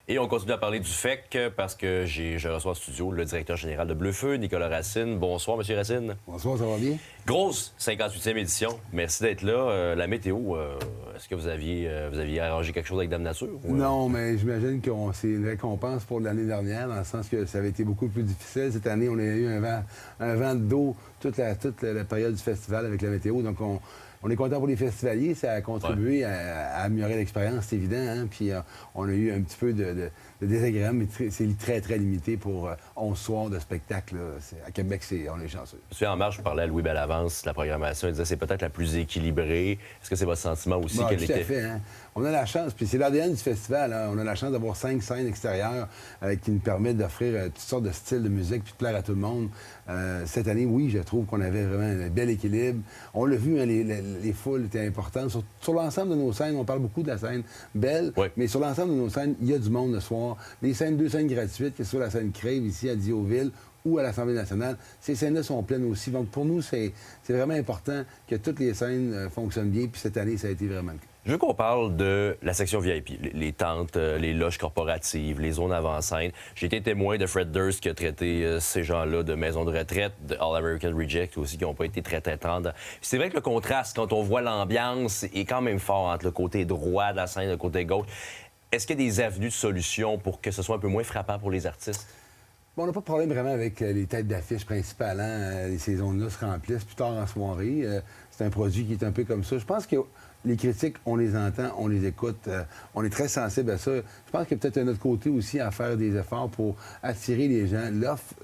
Et on continue à parler du FEC parce que je reçois en studio le directeur général de Bleu-Feu, Nicolas Racine. Bonsoir, M. Racine. Bonsoir, ça va bien? Grosse 58e édition. Merci d'être là. La météo, est-ce que vous aviez arrangé quelque chose avec Dame Nature? Non, mais j'imagine que c'est une récompense pour l'année dernière, dans le sens que ça avait été beaucoup plus difficile. Cette année, on a eu un vent d'eau toute la période du festival avec la météo. Donc, on est content pour les festivaliers. Ça a contribué à améliorer l'expérience, c'est évident. Hein? Puis, on a eu un petit peu de désagréable, mais c'est très, très limité pour 11 soirs de spectacle. Là. À Québec, on est chanceux. Monsieur En Marche, je parlais à Louis Bellavance, la programmation. Il disait que c'est peut-être la plus équilibrée. Est-ce que c'est votre sentiment aussi qu'elle était? Tout à fait. Hein? On a la chance, puis c'est l'ADN du festival. Hein? On a la chance d'avoir 5 scènes extérieures qui nous permettent d'offrir toutes sortes de styles de musique puis de plaire à tout le monde. Cette année, oui, je trouve qu'on avait vraiment un bel équilibre. On l'a vu, hein, les foules étaient importantes. Sur l'ensemble de nos scènes, on parle beaucoup de la scène belle, oui. Mais sur l'ensemble de nos scènes, il y a du monde le soir. Les scènes, 2 scènes gratuites, que ce soit la scène Crève ici à Diauville ou à l'Assemblée nationale, ces scènes-là sont pleines aussi. Donc pour nous, c'est vraiment important que toutes les scènes fonctionnent bien. Puis cette année, ça a été vraiment le cas. Je veux qu'on parle de la section VIP, les tentes, les loges corporatives, les zones avant-scène. J'ai été témoin de Fred Durst qui a traité ces gens-là de maisons de retraite, de All-American Reject aussi, qui n'ont pas été très tendres. C'est vrai que le contraste, quand on voit l'ambiance, est quand même fort entre le côté droit de la scène et le côté gauche. Est-ce qu'il y a des avenues de solutions pour que ce soit un peu moins frappant pour les artistes? Bon, on n'a pas de problème vraiment avec les têtes d'affiche principales. Hein? Ces zones-là se remplissent plus tard en soirée. C'est un produit qui est un peu comme ça. Je pense que les critiques, on les entend, on les écoute. On est très sensible à ça. Je pense qu'il y a peut-être un autre côté aussi à faire des efforts pour attirer les gens. L'offre,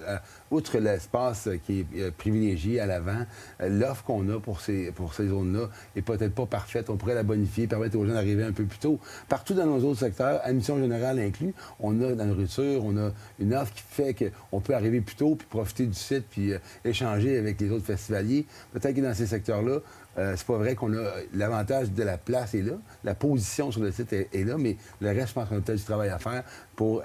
outre l'espace qui est privilégié à l'avant, l'offre qu'on a pour ces zones-là est peut-être pas parfaite. On pourrait la bonifier, permettre aux gens d'arriver un peu plus tôt. Partout dans nos autres secteurs, admission générale inclus, on a dans la nourriture, on a une offre qui fait qu'on peut arriver plus tôt, puis profiter du site, puis échanger avec les autres festivaliers. Peut-être que dans ces secteurs-là, c'est pas vrai qu'on a l'avantage de la place est là, la position sur le site est là, mais le reste, je pense qu'on a peut-être du travail à faire pour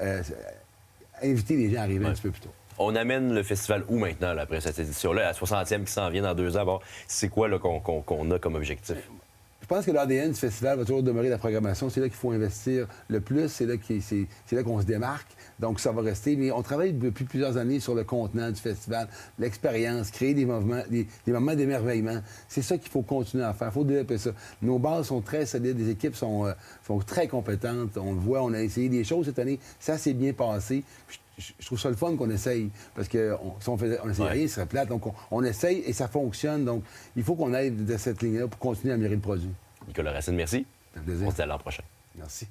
inviter les gens à arriver un petit peu plus tôt. On amène le festival où maintenant, là, après cette édition-là, la 60e qui s'en vient dans 2 ans? Bon, c'est quoi qu'on a comme objectif? Je pense que l'ADN du festival va toujours demeurer la programmation. C'est là qu'il faut investir le plus. C'est là qu'on se démarque. Donc, ça va rester. Mais on travaille depuis plusieurs années sur le contenant du festival, l'expérience, créer des moments d'émerveillement. C'est ça qu'il faut continuer à faire. Il faut développer ça. Nos bases sont très solides. Les équipes sont très compétentes. On le voit. On a essayé des choses cette année. Ça s'est bien passé. Je trouve ça le fun qu'on essaye, parce que si on n'essayait rien, ce serait plate. Donc, on essaye et ça fonctionne. Donc, il faut qu'on aille de cette ligne-là pour continuer à améliorer le produit. Nicolas Racine, merci. Ça fait plaisir. On se dit à l'an prochain. Merci.